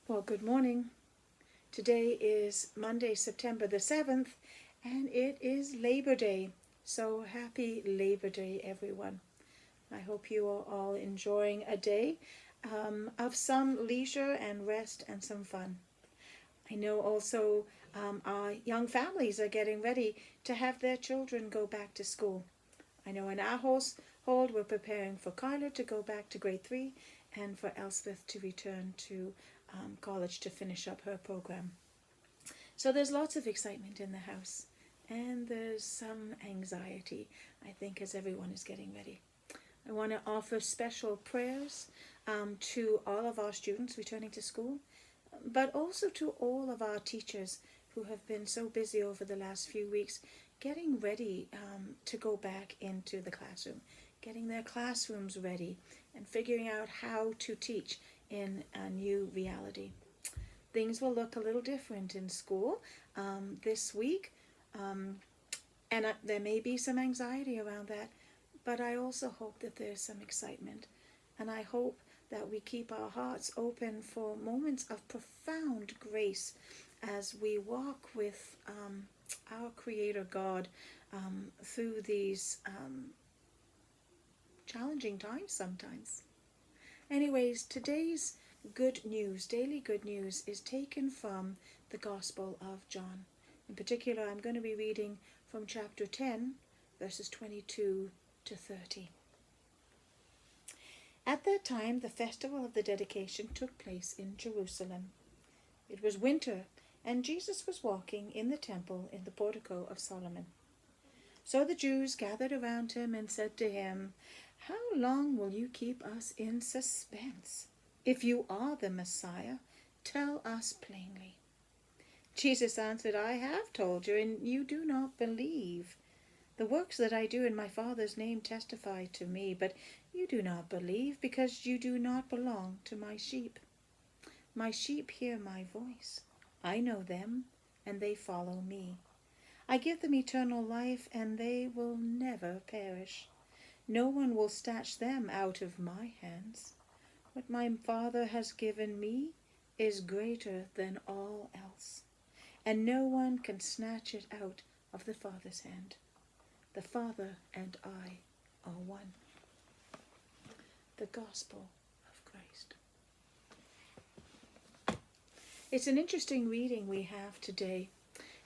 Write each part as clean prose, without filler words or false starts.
Well, good morning. Today is Monday, September the 7th, and it is Labor Day. So happy Labor Day, everyone. I hope you are all enjoying a day of some leisure and rest and some fun. I know also our young families are getting ready to have their children go back to school. I know in our household we're preparing for Kyler to go back to grade 3 and for Elspeth to return to college to finish up her program. So there's lots of excitement in the house, and there's some anxiety, I think, as everyone is getting ready. I want to offer special prayers to all of our students returning to school, but also to all of our teachers who have been so busy over the last few weeks getting ready to go back into the classroom, getting their classrooms ready, and figuring out how to teach in a new reality. Things will look a little different in school this week, and there may be some anxiety around that, but I also hope that there's some excitement, and I hope that we keep our hearts open for moments of profound grace as we walk with our Creator God through these challenging times sometimes. Anyways, today's good news, daily good news, is taken from the Gospel of John. In particular, I'm going to be reading from chapter 10, verses 22 to 30. At that time, the festival of the dedication took place in Jerusalem. It was winter, and Jesus was walking in the temple in the portico of Solomon. So the Jews gathered around him and said to him, "How long will you keep us in suspense? If you are the Messiah, tell us plainly." Jesus answered, "I have told you, and you do not believe. The works that I do in my Father's name testify to me, but you do not believe because you do not belong to my sheep. My sheep hear my voice. I know them, and they follow me. I give them eternal life, and they will never perish. No one will snatch them out of my hands. What my Father has given me is greater than all else, and no one can snatch it out of the Father's hand. The Father and I are one." The Gospel of Christ. It's an interesting reading we have today.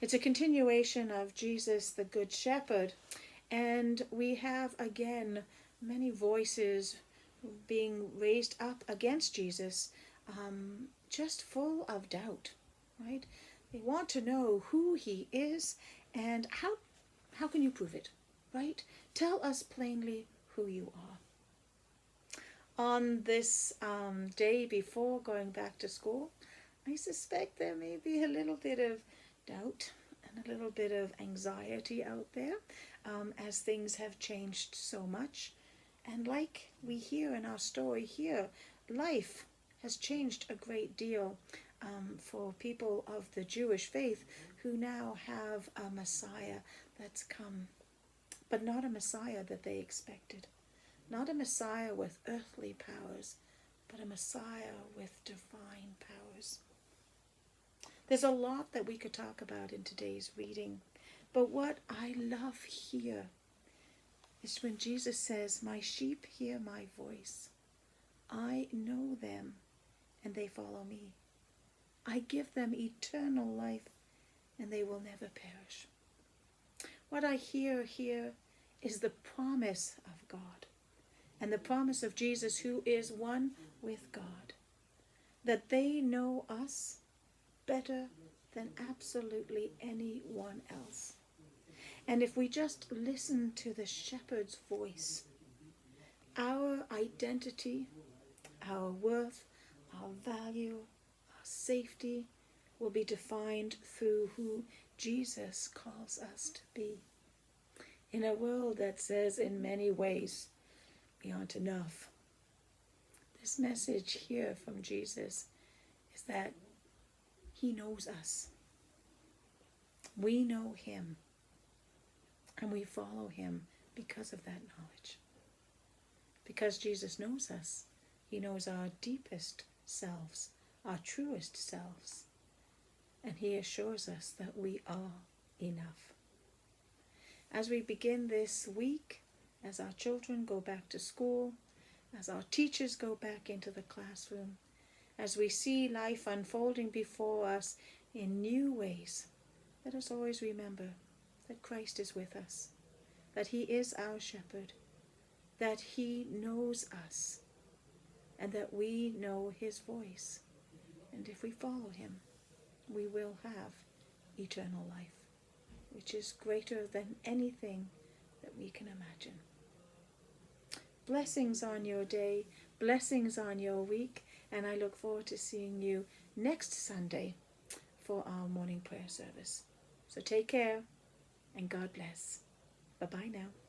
It's a continuation of Jesus the Good Shepherd, and we have again many voices being raised up against Jesus, just full of doubt, right? They want to know who he is and how can you prove it, right? Tell us plainly who you are. On this day before going back to school, I suspect there may be a little bit of doubt and a little bit of anxiety out there as things have changed so much. And like we hear in our story here, life has changed a great deal for people of the Jewish faith who now have a Messiah that's come, but not a Messiah that they expected. Not a Messiah with earthly powers, but a Messiah with divine powers. There's a lot that we could talk about in today's reading, but what I love here is when Jesus says, "My sheep hear my voice. I know them, and they follow me. I give them eternal life, and they will never perish." What I hear here is the promise of God, and the promise of Jesus, who is one with God, that they know us better than absolutely anyone else. And if we just listen to the shepherd's voice, our identity, our worth, our value, our safety will be defined through who Jesus calls us to be. In a world that says in many ways we aren't enough, this message here from Jesus is that he knows us. We know him, and we follow him because of that knowledge. Because Jesus knows us, he knows our deepest selves, our truest selves. And He assures us that we are enough. As we begin this week, as our children go back to school, as our teachers go back into the classroom, as we see life unfolding before us in new ways, let us always remember that Christ is with us, that He is our shepherd, that He knows us, and that we know His voice. And if we follow Him, we will have eternal life, which is greater than anything that we can imagine. Blessings on your day, blessings on your week, and I look forward to seeing you next Sunday for our morning prayer service. So take care, and God bless. Bye-bye now.